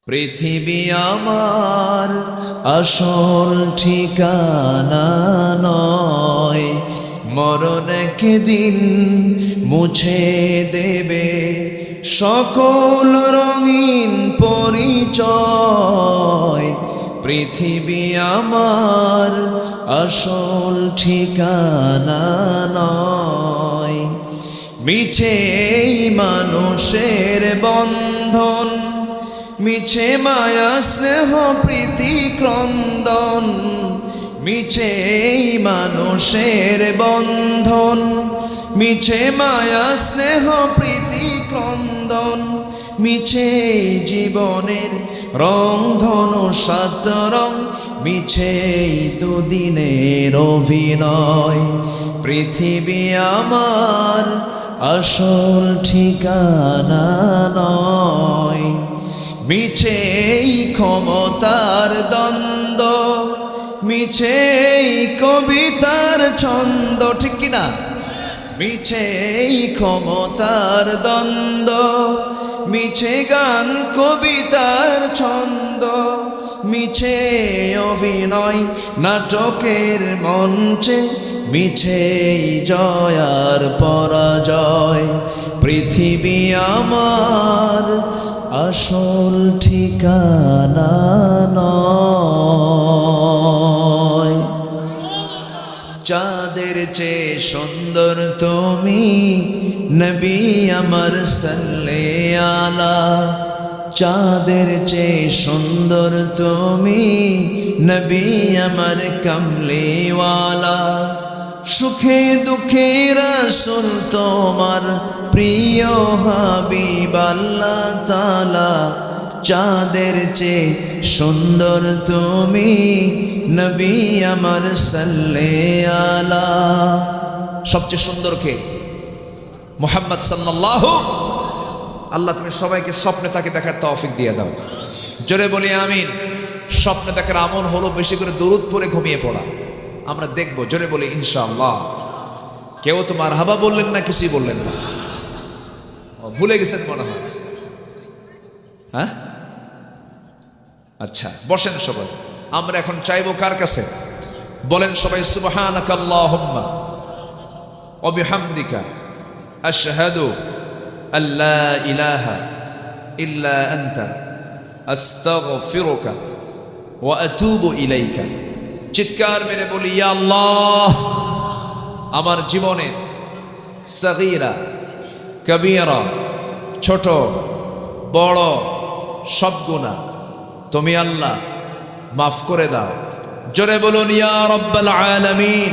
পৃথিবী আমার আসল ঠিকানা নয়, মরণ একদিন মুছে দেবে সকল রঙিন পরিচয়। পৃথিবী আমার আসল ঠিকানা নয়, মিছে এই মানুষের বন্ধন, মিছে মায়া স্নেহ প্রীতি ক্রন্দন। মিছে এই মানুষের বন্ধন, মিছে মায়া স্নেহ প্রীতি ক্রন্দন। মিছে জীবনের রং ধনু সাত রং, মিছে দুদিনের অভিনয়। পৃথিবী আমার আসল ঠিকানা নয়, মিছে ক্ষমতার দ্বন্দ্ব, মিছে কবিতার ছন্দ, ঠিক কিনা? মিছে ক্ষমতার দ্বন্দ্ব, মিছে গান কবিতার ছন্দ। মিছে অভিনয় নাটকের মঞ্চে, মিছে জয় আর পরাজয়। পৃথিবী আমার আসল ঠিকানা নয়। চাঁদের চেয়ে সুন্দর তুমি নবী আমার সাল্লে আলা। চাঁদের চেয়ে সুন্দর তুমি নবী আমার কামলিওয়ালা। সুখে দুঃখে রাসূল তোমার প্রিয় হাবিব আল্লাহ তাআলা। চাঁদের চেয়ে সুন্দর তুমি নবী আমার সাল্লে আলা। সবচেয়ে সুন্দর কে? মুহাম্মদ সাল্লাল্লাহু। আল্লাহ তুমি সবাইকে স্বপ্নে তাকে দেখার তৌফিক দিয়ে দাও। জোরে বলি আমিন। স্বপ্নে দেখার আমল হলো বেশি করে দরুদ পড়ে ঘুমিয়ে পড়া। আমরা দেখবো, জোরে বলি ইনশাআল্লাহ। কেউ তো মারহাবা বললেন না, কিছুই বললেন না, ভুলে গেছেন মনে হয়। হ্যাঁ আচ্ছা, বসেন সবাই। আমরা এখন চাইবো কার কাছে? বলেন সবাই সুবহানাকা আল্লাহুম্মা ওয়া বিহামদিকা আশহাদু আল্লা ইলাহা ইল্লা আনতা আস্তাগফিরুকা ওয়া আতুবু ইলাইকা। চিৎকার মেরে বলি, ইয়া আল্লাহ, আমার জীবনের সগীরা কবীরা, ছোট বড় সব গুনাহ তুমি আল্লাহ মাফ করে দাও। জোরে বলুন ইয়া রাব্বাল আলামিন।